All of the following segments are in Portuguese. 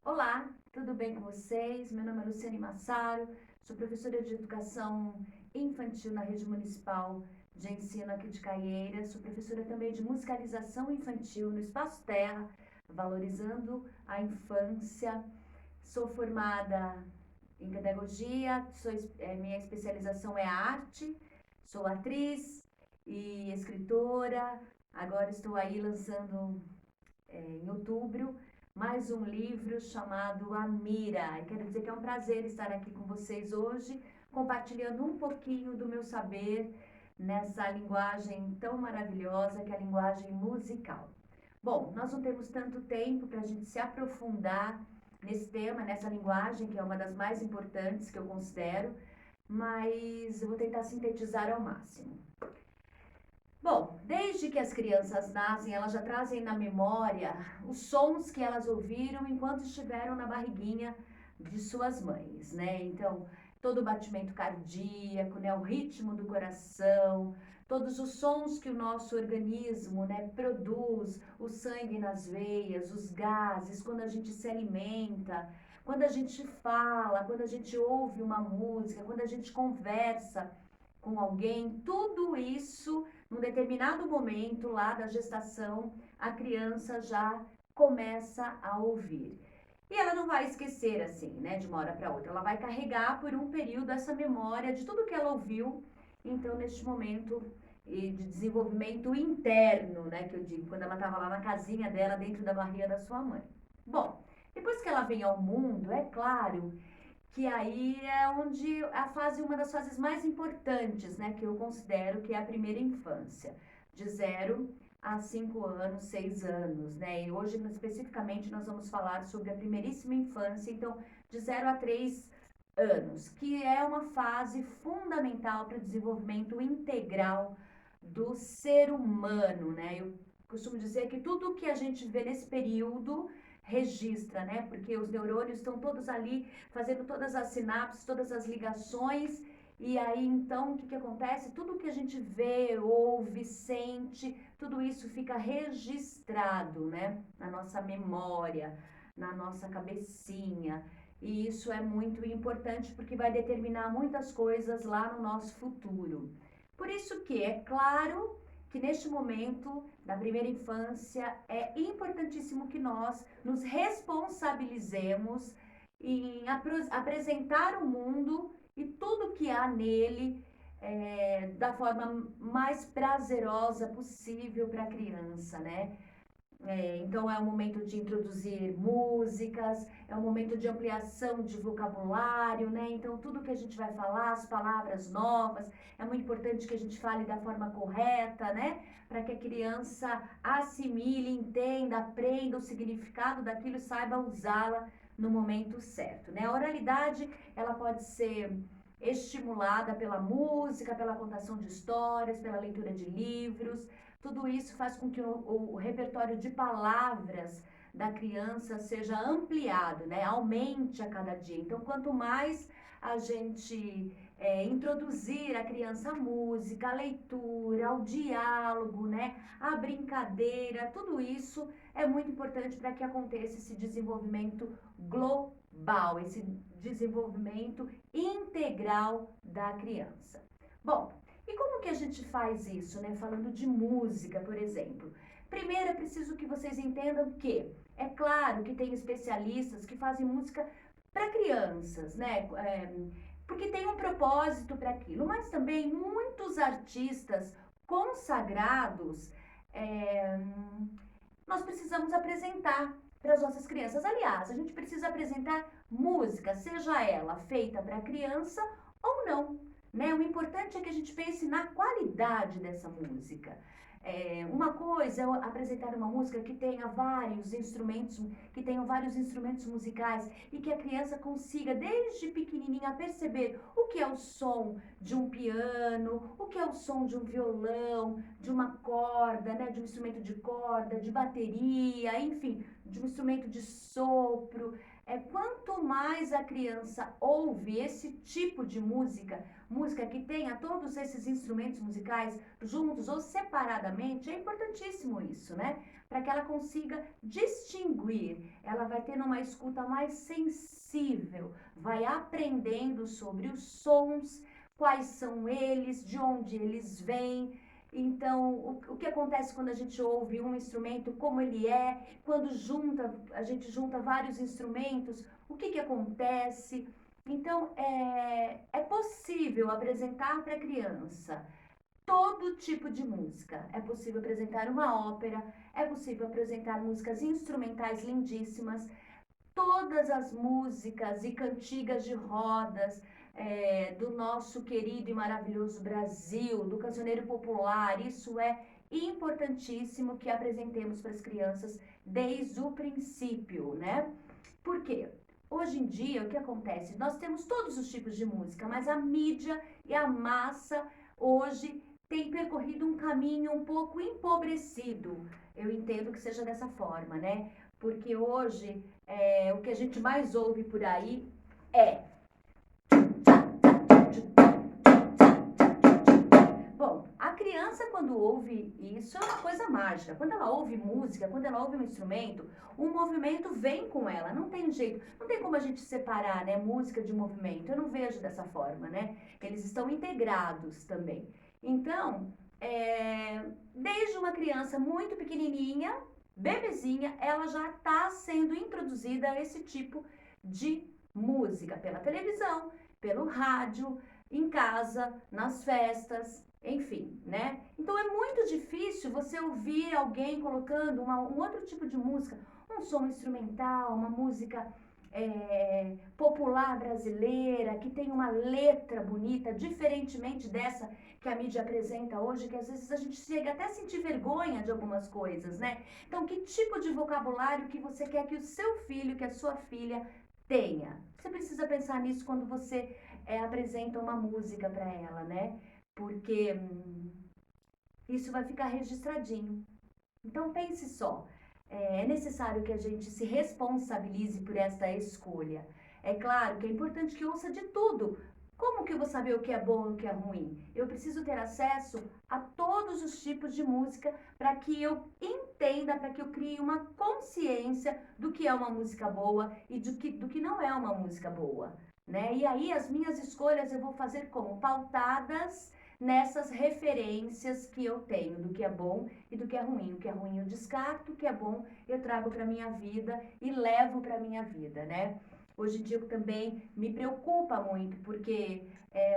Olá, tudo bem com vocês? Meu nome é Luciane Massaro, sou professora de educação infantil na rede municipal de ensino aqui de Caieiras, sou professora também de musicalização infantil no Espaço Terra, valorizando a infância. Sou formada em pedagogia, minha especialização é arte, sou atriz e escritora. Agora estou aí lançando em outubro, mais um livro chamado A Mira. E quero dizer que é um prazer estar aqui com vocês hoje, compartilhando um pouquinho do meu saber nessa linguagem tão maravilhosa que é a linguagem musical. Bom, nós não temos tanto tempo para a gente se aprofundar nesse tema, nessa linguagem, que é uma das mais importantes que eu considero, mas eu vou tentar sintetizar ao máximo. Bom, desde que as crianças nascem, elas já trazem na memória os sons que elas ouviram enquanto estiveram na barriguinha de suas mães, né? Então, todo o batimento cardíaco, né, o ritmo do coração, todos os sons que o nosso organismo, né, produz, o sangue nas veias, os gases, quando a gente se alimenta, quando a gente fala, quando a gente ouve uma música, quando a gente conversa com alguém, tudo isso, num determinado momento lá da gestação, a criança já começa a ouvir. E ela não vai esquecer assim, né, de uma hora para outra. Ela vai carregar por um período essa memória de tudo que ela ouviu. Então, neste momento de desenvolvimento interno, né, que eu digo, quando ela estava lá na casinha dela, dentro da barriga da sua mãe. Bom, depois que ela vem ao mundo, é claro que aí é onde a fase, uma das fases mais importantes, né, que eu considero que é a primeira infância, de 0 a 5 anos, 6 anos, né, e hoje especificamente nós vamos falar sobre a primeiríssima infância, então de 0 a 3 anos, que é uma fase fundamental para o desenvolvimento integral do ser humano, né, eu costumo dizer que tudo que a gente vê nesse período registra, né? Porque os neurônios estão todos ali fazendo todas as sinapses, todas as ligações. E aí então o que acontece? Tudo que a gente vê, ouve, sente, tudo isso fica registrado, né? Na nossa memória, na nossa cabecinha. E isso é muito importante porque vai determinar muitas coisas lá no nosso futuro. Por isso que é claro que neste momento da primeira infância é importantíssimo que nós nos responsabilizemos em apresentar o mundo e tudo que há nele da forma mais prazerosa possível para a criança, né? Então é o momento de introduzir músicas, é o momento de ampliação de vocabulário, né? Então tudo que a gente vai falar, as palavras novas, é muito importante que a gente fale da forma correta, né? Para que a criança assimile, entenda, aprenda o significado daquilo e saiba usá-la no momento certo, né? A oralidade, ela pode ser estimulada pela música, pela contação de histórias, pela leitura de livros. Tudo isso faz com que o repertório de palavras da criança seja ampliado, né? Aumente a cada dia. Então, quanto mais a gente introduzir a criança à música, à leitura, ao diálogo, né? À brincadeira, tudo isso é muito importante para que aconteça esse desenvolvimento global, esse desenvolvimento integral da criança. Bom, e como que a gente faz isso, né? Falando de música, por exemplo. Primeiro, é preciso que vocês entendam que é claro que tem especialistas que fazem música para crianças, né? Porque tem um propósito para aquilo, mas também muitos artistas consagrados é, nós precisamos apresentar para as nossas crianças. Aliás, a gente precisa apresentar música, seja ela feita para criança ou não. Né? O importante é que a gente pense na qualidade dessa música. Uma coisa é apresentar uma música que tenha vários instrumentos, que tenham vários instrumentos musicais e que a criança consiga desde pequenininha perceber o que é o som de um piano, o que é o som de um violão, de uma corda, né, de um instrumento de corda, de bateria, enfim, de um instrumento de sopro. quanto mais a criança ouve esse tipo de música, música que tenha todos esses instrumentos musicais juntos ou separadamente, é importantíssimo isso, né? Para que ela consiga distinguir, ela vai tendo uma escuta mais sensível, vai aprendendo sobre os sons, quais são eles, de onde eles vêm. Então, o que acontece quando a gente ouve um instrumento, como ele é, quando a gente junta vários instrumentos, o que acontece? Então, é possível apresentar para a criança todo tipo de música. É possível apresentar uma ópera, é possível apresentar músicas instrumentais lindíssimas, todas as músicas e cantigas de rodas do nosso querido e maravilhoso Brasil, do cancioneiro popular. Isso é importantíssimo que apresentemos para as crianças desde o princípio, né? Por quê? Hoje em dia, o que acontece? Nós temos todos os tipos de música, mas a mídia e a massa hoje tem percorrido um caminho um pouco empobrecido. Eu entendo que seja dessa forma, né? Porque hoje o que a gente mais ouve por aí é. Bom, a criança quando ouve isso é uma coisa mágica. Quando ela ouve música, quando ela ouve um instrumento, o movimento vem com ela. Não tem jeito, não tem como a gente separar, né, música de movimento. Eu não vejo dessa forma, né? Eles estão integrados também. Então, desde uma criança muito pequenininha, bebezinha, ela já está sendo introduzida a esse tipo de música pela televisão, pelo rádio, em casa, nas festas, enfim, né? Então é muito difícil você ouvir alguém colocando um outro tipo de música, um som instrumental, uma música popular brasileira, que tem uma letra bonita, diferentemente dessa que a mídia apresenta hoje, que às vezes a gente chega até a sentir vergonha de algumas coisas, né? Então, que tipo de vocabulário que você quer que o seu filho, que a sua filha tenha? Você precisa pensar nisso quando você apresenta uma música para ela, né? Porque isso vai ficar registradinho. Então, pense só. É necessário que a gente se responsabilize por esta escolha. É claro que é importante que ouça de tudo. Como que eu vou saber o que é bom e o que é ruim? Eu preciso ter acesso a todos os tipos de música para que eu entenda, para que eu crie uma consciência do que é uma música boa e do que não é uma música boa, né? E aí as minhas escolhas eu vou fazer como? Pautadas nessas referências que eu tenho do que é bom e do que é ruim. O que é ruim eu descarto, o que é bom eu trago para minha vida e levo para minha vida, né? Hoje em dia também me preocupa muito, porque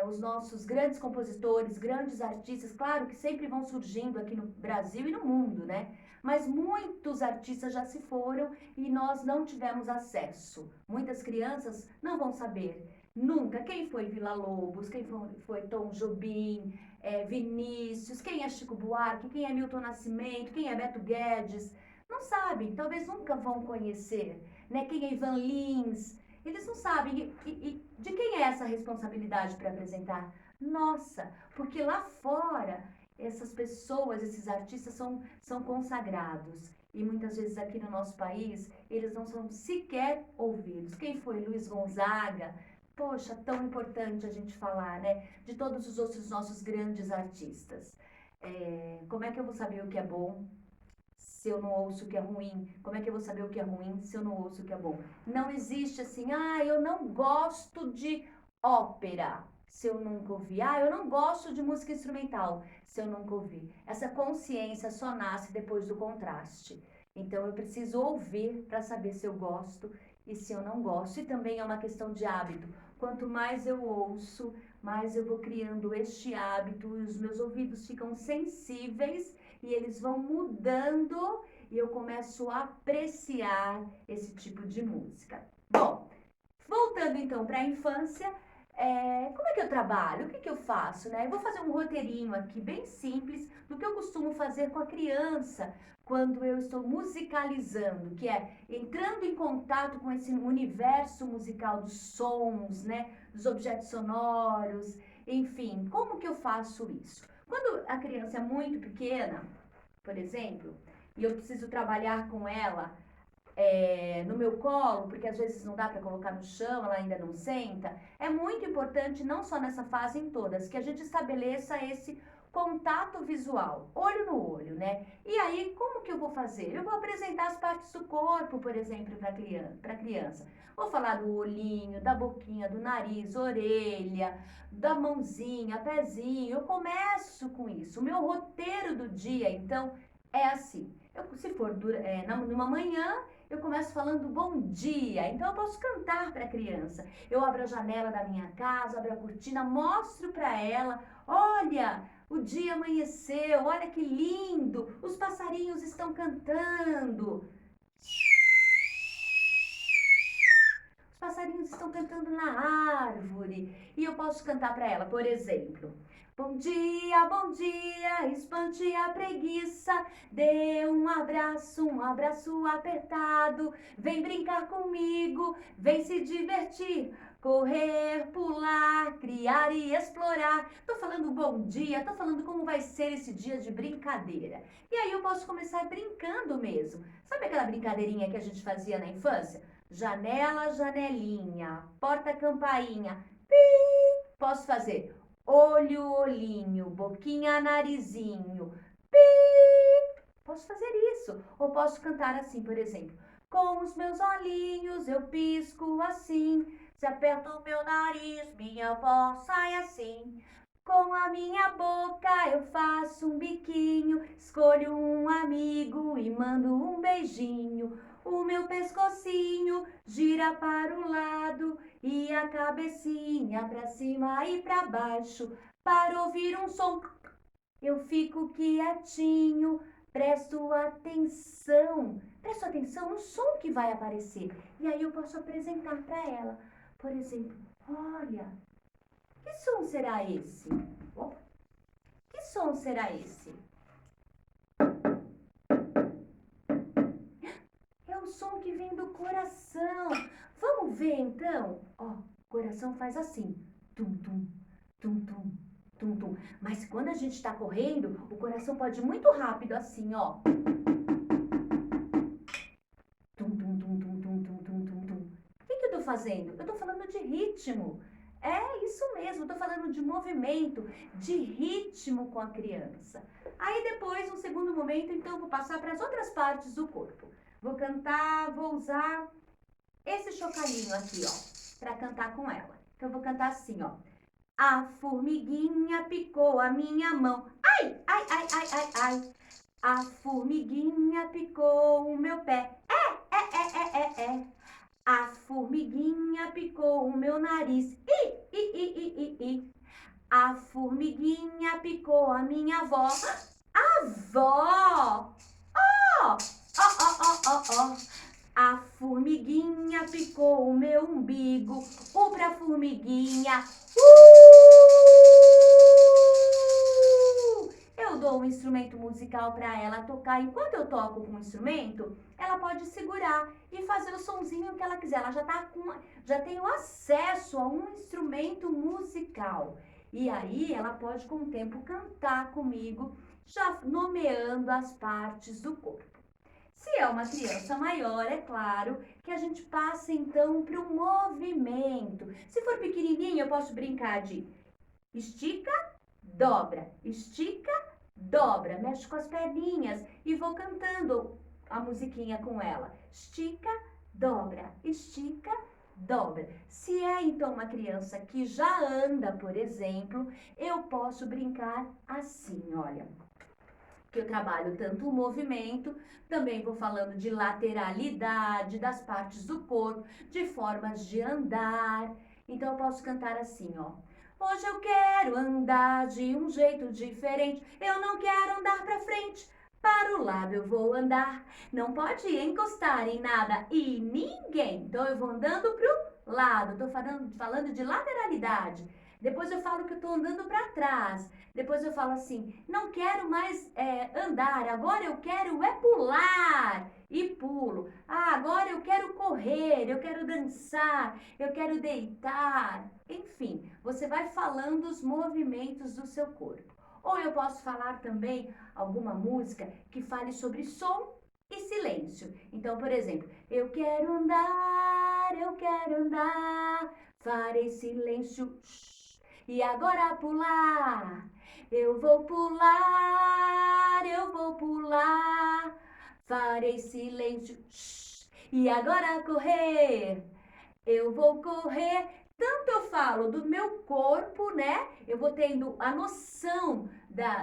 os nossos grandes compositores, grandes artistas, claro que sempre vão surgindo aqui no Brasil e no mundo, né? Mas muitos artistas já se foram e nós não tivemos acesso. Muitas crianças não vão saber nunca quem foi Villa-Lobos, quem foi Tom Jobim, Vinícius, quem é Chico Buarque, quem é Milton Nascimento, quem é Beto Guedes. Não sabem, talvez nunca vão conhecer, né? Quem é Ivan Lins. Eles não sabem. E de quem é essa responsabilidade para apresentar? Nossa, porque lá fora essas pessoas, esses artistas são consagrados. E muitas vezes aqui no nosso país, eles não são sequer ouvidos. Quem foi Luiz Gonzaga? Poxa, tão importante a gente falar, né? De todos os outros nossos grandes artistas. Como é que eu vou saber o que é bom se eu não ouço o que é ruim? Como é que eu vou saber o que é ruim se eu não ouço o que é bom? Não existe assim, eu não gosto de ópera se eu nunca ouvi. Eu não gosto de música instrumental se eu nunca ouvi. Essa consciência só nasce depois do contraste. Então eu preciso ouvir para saber se eu gosto e se eu não gosto. E também é uma questão de hábito. Quanto mais eu ouço, mais eu vou criando este hábito e os meus ouvidos ficam sensíveis e eles vão mudando e eu começo a apreciar esse tipo de música. Bom, voltando então para a infância, como é que eu trabalho? O que eu faço, né? Eu vou fazer um roteirinho aqui bem simples do que eu costumo fazer com a criança quando eu estou musicalizando, que é entrando em contato com esse universo musical dos sons, né? Dos objetos sonoros, enfim, como que eu faço isso? Quando a criança é muito pequena, por exemplo, e eu preciso trabalhar com ela no meu colo, porque às vezes não dá para colocar no chão, ela ainda não senta. É muito importante, não só nessa fase, em todas, que a gente estabeleça esse contato visual, olho no olho, né? E aí, como que eu vou fazer? Eu vou apresentar as partes do corpo, por exemplo, para criança. Vou falar do olhinho, da boquinha, do nariz, orelha, da mãozinha, pezinho. Eu começo com isso. O meu roteiro do dia, então, é assim. Se for numa manhã, eu começo falando bom dia. Então, eu posso cantar para a criança. Eu abro a janela da minha casa, abro a cortina, mostro para ela: olha, o dia amanheceu, olha que lindo, os passarinhos estão cantando. Os passarinhos estão cantando na árvore. E eu posso cantar para ela, por exemplo: bom dia, espante a preguiça, dê um abraço apertado, vem brincar comigo, vem se divertir, correr, pular, criar e explorar. Tô falando bom dia, tô falando como vai ser esse dia de brincadeira. E aí eu posso começar brincando mesmo. Sabe aquela brincadeirinha que a gente fazia na infância? Janela, janelinha, porta, campainha. Pi! Posso fazer olho, olhinho, boquinha, narizinho. Pi! Posso fazer isso. Ou posso cantar assim, por exemplo: com os meus olhinhos eu pisco assim. Se aperto o meu nariz, minha voz sai assim. Com a minha boca eu faço um biquinho, escolho um amigo e mando um beijinho. O meu pescocinho gira para o lado e a cabecinha para cima e para baixo. Para ouvir um som, eu fico quietinho, presto atenção no som que vai aparecer. E aí eu posso apresentar para ela. Por exemplo: olha, que som será esse? Opa, que som será esse? É o som que vem do coração. Vamos ver então? Ó, coração faz assim: tum, tum, tum, tum, tum, tum. Mas quando a gente está correndo, o coração pode ir muito rápido assim, ó. Tum, tum, tum, tum, tum, tum, tum, tum, tum. O que eu tô fazendo? Eu tô falando de ritmo. É isso mesmo, eu tô falando de movimento, de ritmo com a criança. Aí depois, no segundo momento, então, eu vou passar para as outras partes do corpo. Vou cantar, vou usar esse chocalhinho aqui, ó, para cantar com ela. Então, eu vou cantar assim, ó: a formiguinha picou a minha mão. Ai, ai, ai, ai, ai, ai. A formiguinha picou o meu pé. É. A formiguinha picou o meu nariz. I. A formiguinha picou a minha avó. Avó! Ó. A formiguinha picou o meu umbigo. Pra formiguinha. Eu dou um instrumento musical para ela tocar. Enquanto eu toco com o instrumento, ela pode segurar e fazer o sonzinho que ela quiser. Ela já tem o acesso a um instrumento musical. E aí ela pode com o tempo cantar comigo, já nomeando as partes do corpo. Se é uma criança maior, é claro que a gente passa então para o movimento. Se for pequenininho, eu posso brincar de estica, dobra, estica, dobra, mexe com as perninhas e vou cantando a musiquinha com ela. Estica, estica, dobra. Se é então uma criança que já anda, por exemplo, eu posso brincar assim, olha. Que eu trabalho tanto o movimento, também vou falando de lateralidade das partes do corpo, de formas de andar. Então eu posso cantar assim, ó: hoje eu quero andar de um jeito diferente. Eu não quero andar pra frente, para o lado eu vou andar. Não pode encostar em nada e ninguém. Então eu vou andando pro lado. Tô falando de lateralidade. Depois eu falo que eu tô andando para trás. Depois eu falo assim: não quero mais andar. Agora eu quero pular. E pulo. Ah, agora eu quero correr, eu quero dançar, eu quero deitar. Enfim, você vai falando os movimentos do seu corpo. Ou eu posso falar também alguma música que fale sobre som e silêncio. Então, por exemplo, eu quero andar, farei silêncio, shh, e agora pular. Eu vou pular, farei silêncio, shh, e agora correr. Eu vou correr. Tanto eu falo do meu corpo, né? Eu vou tendo a noção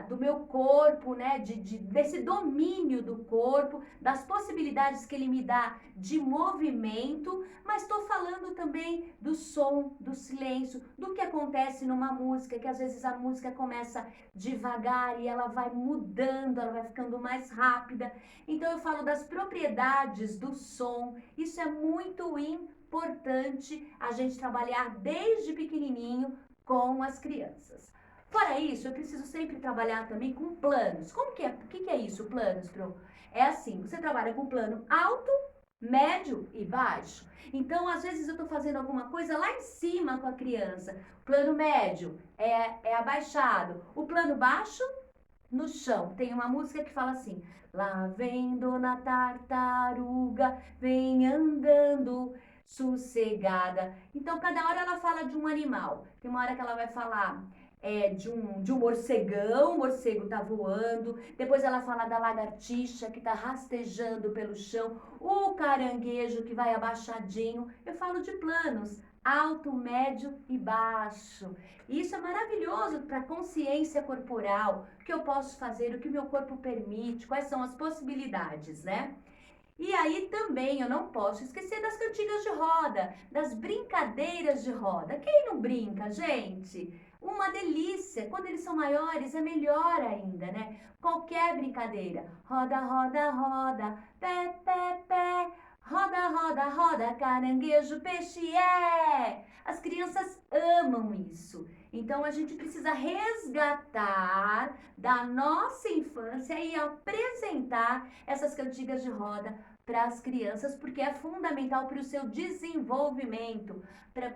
do meu corpo, né? Desse domínio do corpo, das possibilidades que ele me dá de movimento, mas estou falando também do som, do silêncio, do que acontece numa música, que às vezes a música começa devagar e ela vai mudando, ela vai ficando mais rápida. Então eu falo das propriedades do som, isso é muito importante a gente trabalhar desde pequenininho com as crianças. Fora isso, eu preciso sempre trabalhar também com planos. Como que é? O que é isso, planos, Pro? É assim, você trabalha com plano alto, médio e baixo. Então, às vezes eu estou fazendo alguma coisa lá em cima com a criança. O plano médio é abaixado. O plano baixo, no chão. Tem uma música que fala assim: lá vem Dona Tartaruga, vem andando sossegada. Então, cada hora ela fala de um animal. Tem uma hora que ela vai falar de um morcegão, o morcego tá voando. Depois ela fala da lagartixa que tá rastejando pelo chão. O caranguejo que vai abaixadinho. Eu falo de planos. Alto, médio e baixo. Isso é maravilhoso para a consciência corporal, o que eu posso fazer, o que o meu corpo permite, quais são as possibilidades, né? E aí também eu não posso esquecer das cantigas de roda, das brincadeiras de roda. Quem não brinca, gente? Uma delícia. Quando eles são maiores é melhor ainda, né? Qualquer brincadeira. Roda, roda, roda, pé, pé, pé. Roda, roda, roda, caranguejo, peixe, é! As crianças amam isso. Então a gente precisa resgatar da nossa infância e apresentar essas cantigas de roda para as crianças, porque é fundamental para o seu desenvolvimento,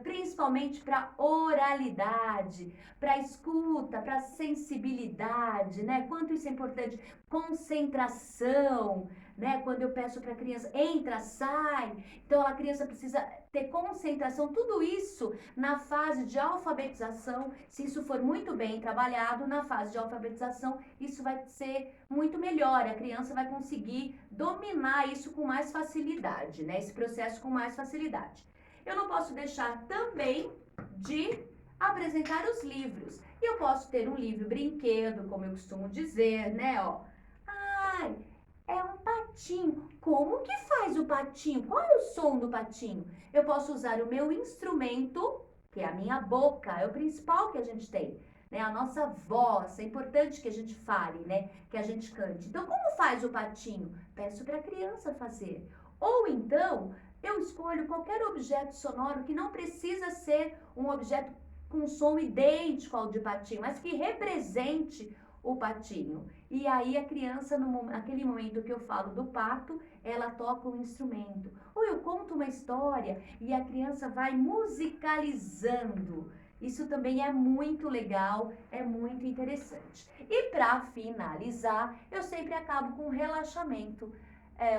principalmente para oralidade, para escuta, para sensibilidade, né? Quanto isso é importante, concentração, né? Quando eu peço para a criança entra, sai, então a criança precisa ter concentração, tudo isso na fase de alfabetização. Se isso for muito bem trabalhado na fase de alfabetização, isso vai ser muito melhor, a criança vai conseguir dominar isso com mais facilidade, né? Esse processo com mais facilidade. Eu não posso deixar também de apresentar os livros. E eu posso ter um livro brinquedo, como eu costumo dizer, né? Ó, ai, é um patinho. Como que faz o patinho? Qual é o som do patinho? Eu posso usar o meu instrumento, que é a minha boca, é o principal que a gente tem, né? A nossa voz, é importante que a gente fale, né? Que a gente cante. Então, como faz o patinho? Peço para a criança fazer. Ou então, eu escolho qualquer objeto sonoro que não precisa ser um objeto com som idêntico ao de patinho, mas que represente o patinho. E aí a criança, naquele momento que eu falo do pato, ela toca o instrumento. Ou eu conto uma história e a criança vai musicalizando. Isso também é muito legal, é muito interessante. E para finalizar, eu sempre acabo com um relaxamento,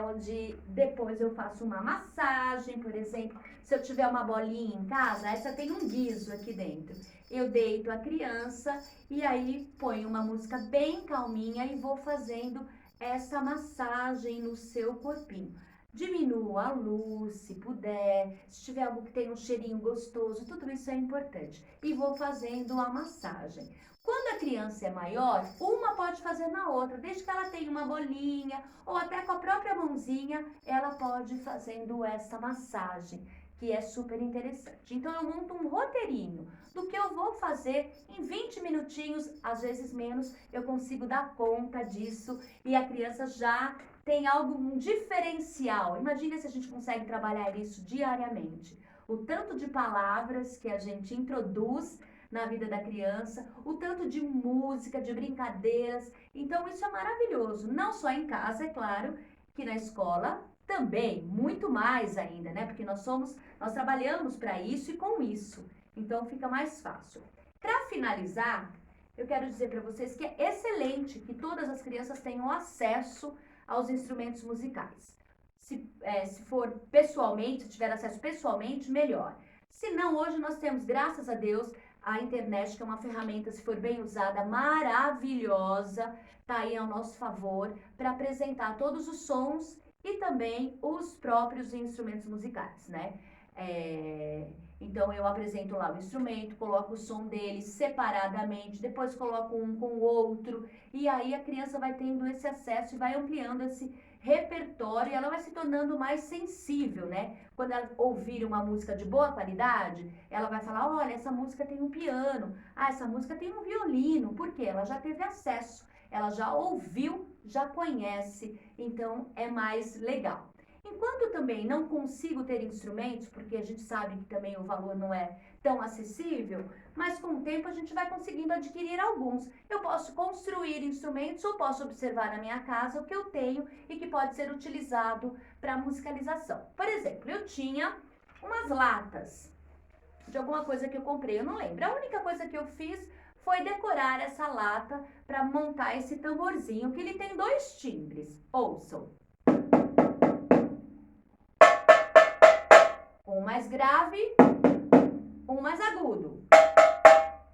onde depois eu faço uma massagem, por exemplo. Se eu tiver uma bolinha em casa, essa tem um guiso aqui dentro. Eu deito a criança e aí ponho uma música bem calminha e vou fazendo essa massagem no seu corpinho. Diminua a luz, se puder, se tiver algo que tenha um cheirinho gostoso, tudo isso é importante. E vou fazendo a massagem. Quando a criança é maior, uma pode fazer na outra, desde que ela tenha uma bolinha ou até com a própria mãozinha, ela pode ir fazendo essa massagem, que é super interessante. Então eu monto um roteirinho do que eu vou fazer em 20 minutinhos, às vezes menos, eu consigo dar conta disso e a criança já tem algo, um diferencial. Imagina se a gente consegue trabalhar isso diariamente. O tanto de palavras que a gente introduz na vida da criança, o tanto de música, de brincadeiras. Então isso é maravilhoso, não só em casa, é claro, que na escola também, muito mais ainda, né? Porque nós trabalhamos para isso e com isso. Então fica mais fácil. Para finalizar, eu quero dizer para vocês que é excelente que todas as crianças tenham acesso aos instrumentos musicais. Se for pessoalmente, se tiver acesso pessoalmente, melhor. Se não, hoje nós temos, graças a Deus, a internet, que é uma ferramenta, se for bem usada, maravilhosa, tá aí ao nosso favor, para apresentar todos os sons e também os próprios instrumentos musicais, né? Então eu apresento lá o instrumento, coloco o som dele separadamente, depois coloco um com o outro, e aí a criança vai tendo esse acesso e vai ampliando esse repertório, e ela vai se tornando mais sensível, né? Quando ela ouvir uma música de boa qualidade, ela vai falar, olha, essa música tem um piano, essa música tem um violino, porque ela já teve acesso, ela já ouviu, já conhece, então é mais legal. Enquanto também não consigo ter instrumentos, porque a gente sabe que também o valor não é tão acessível, mas com o tempo a gente vai conseguindo adquirir alguns. Eu posso construir instrumentos ou posso observar na minha casa o que eu tenho e que pode ser utilizado para musicalização. Por exemplo, eu tinha umas latas de alguma coisa que eu comprei, eu não lembro. A única coisa que eu fiz foi decorar essa lata para montar esse tamborzinho, que ele tem 2 timbres. Ouçam. Um mais grave, um mais agudo.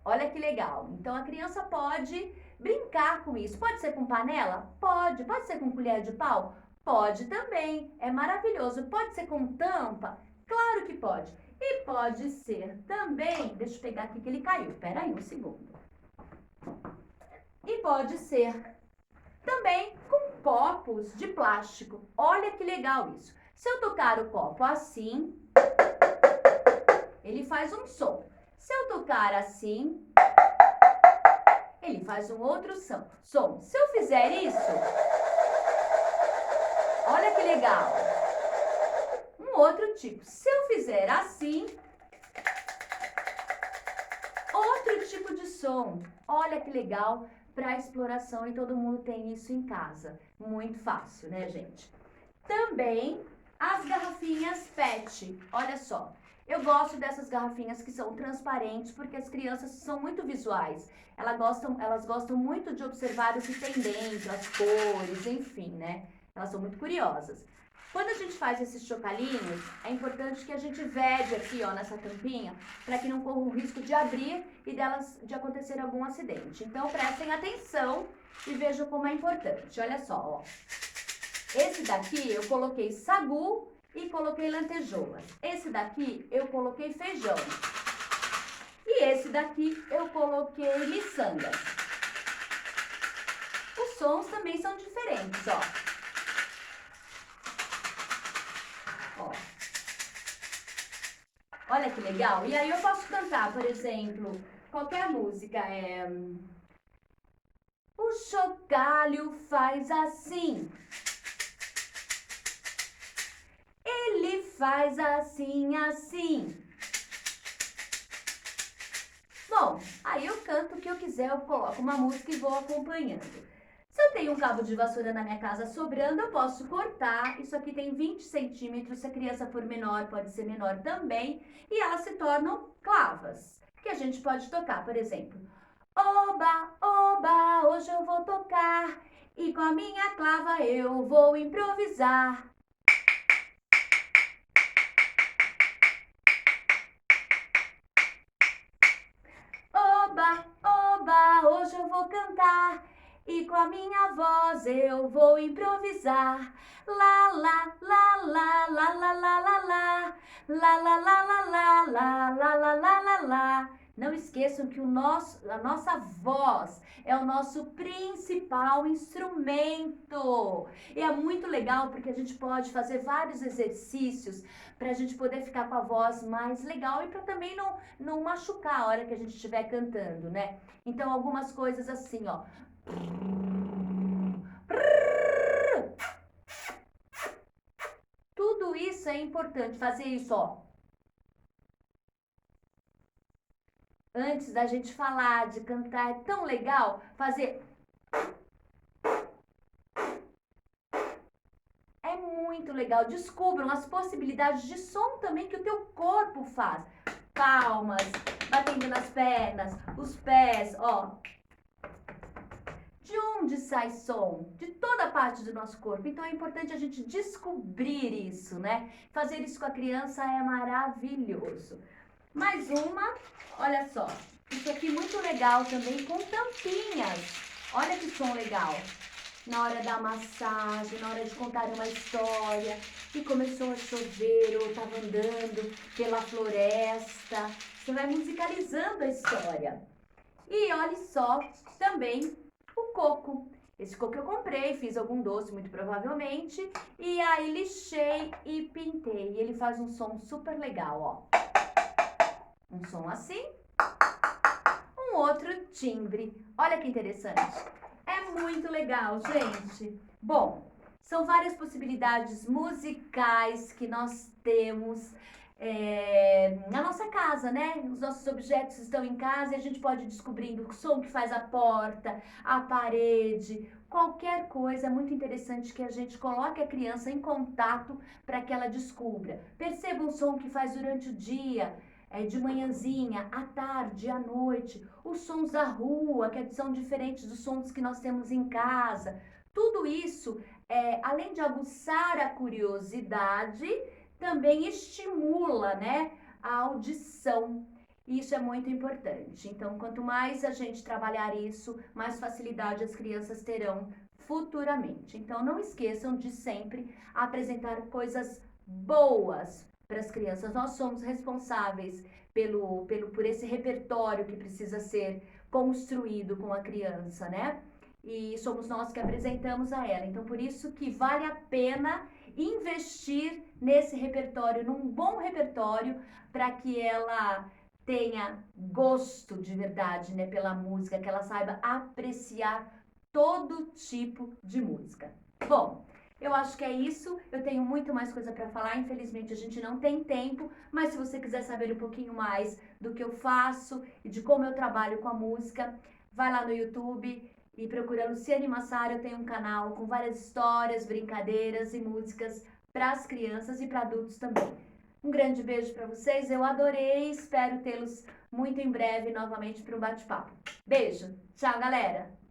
Olha que legal. Então a criança pode brincar com isso. Pode ser com panela? Pode. Pode ser com colher de pau? Pode também. É maravilhoso. Pode ser com tampa? Claro que pode. E pode ser também, deixa eu pegar aqui que ele caiu. Espera aí um segundo. E pode ser também com copos de plástico. Olha que legal isso. Se eu tocar o copo assim, ele faz um som. Se eu tocar assim, ele faz um outro som. Se eu fizer isso, olha que legal. Um outro tipo. Se eu fizer assim, outro tipo de som. Olha que legal para exploração e todo mundo tem isso em casa. Muito fácil, né, gente? Também as garrafinhas PET. Olha só. Eu gosto dessas garrafinhas que são transparentes porque as crianças são muito visuais. Elas gostam muito de observar o que tem dentro, as cores, enfim, né? Elas são muito curiosas. Quando a gente faz esses chocalhinhos, é importante que a gente vede aqui, ó, nessa tampinha, para que não corra o risco de abrir e de acontecer algum acidente. Então, prestem atenção e vejam como é importante. Olha só, ó. Esse daqui eu coloquei sagu e coloquei lantejoulas. Esse daqui eu coloquei feijão. E esse daqui eu coloquei miçangas. Os sons também são diferentes, ó. Ó. Olha que legal. E aí eu posso cantar, por exemplo, qualquer música. O chocalho faz assim. Ele faz assim, assim. Bom, aí eu canto o que eu quiser, eu coloco uma música e vou acompanhando. Se eu tenho um cabo de vassoura na minha casa sobrando, eu posso cortar. Isso aqui tem 20 centímetros, se a criança for menor, pode ser menor também. E elas se tornam clavas, que a gente pode tocar, por exemplo. Oba, oba, hoje eu vou tocar e com a minha clava eu vou improvisar. Oba, oba, hoje eu vou cantar e com a minha voz eu vou improvisar. Lá, lá, lá, lá, lá, lá, lá, lá, lá, lá, lá, lá, lá, lá, lá, lá, lá, lá, lá, lá. Não esqueçam que a nossa voz é o nosso principal instrumento. E é muito legal porque a gente pode fazer vários exercícios para a gente poder ficar com a voz mais legal e para também não machucar a hora que a gente estiver cantando, né? Então, algumas coisas assim, ó. Tudo isso é importante, fazer isso, ó. Antes da gente falar, de cantar, é tão legal fazer. É muito legal. Descubram as possibilidades de som também que o teu corpo faz. Palmas, batendo nas pernas, os pés, ó. De onde sai som? De toda parte do nosso corpo. Então é importante a gente descobrir isso, né? Fazer isso com a criança é maravilhoso. Mais uma, olha só. Isso aqui muito legal também com tampinhas. Olha que som legal. Na hora da massagem, na hora de contar uma história, que começou a chover ou estava andando pela floresta. Você vai musicalizando a história. E olha só, também o coco. Esse coco eu comprei, fiz algum doce, muito provavelmente. E aí lixei e pintei. Ele faz um som super legal, ó. Um som assim. Um outro timbre. Olha que interessante. É muito legal, gente. Bom, são várias possibilidades musicais que nós temos na nossa casa, né? Os nossos objetos estão em casa e a gente pode ir descobrindo o som que faz a porta, a parede, qualquer coisa. É muito interessante que a gente coloque a criança em contato para que ela descubra. Perceba um som que faz durante o dia, de manhãzinha, à tarde, à noite, os sons da rua, que são diferentes dos sons que nós temos em casa. Tudo isso, além de aguçar a curiosidade, também estimula, né, a audição. Isso é muito importante. Então, quanto mais a gente trabalhar isso, mais facilidade as crianças terão futuramente. Então, não esqueçam de sempre apresentar coisas boas para as crianças. Nós somos responsáveis por esse repertório que precisa ser construído com a criança, né? E somos nós que apresentamos a ela. Então, por isso que vale a pena investir nesse repertório, num bom repertório, para que ela tenha gosto de verdade, né, pela música, que ela saiba apreciar todo tipo de música. Bom, eu acho que é isso. Eu tenho muito mais coisa para falar. Infelizmente, a gente não tem tempo. Mas se você quiser saber um pouquinho mais do que eu faço e de como eu trabalho com a música, vai lá no YouTube e procura Luciane Massaro. Eu tenho um canal com várias histórias, brincadeiras e músicas para as crianças e para adultos também. Um grande beijo para vocês. Eu adorei. Espero tê-los muito em breve novamente para um bate-papo. Beijo. Tchau, galera.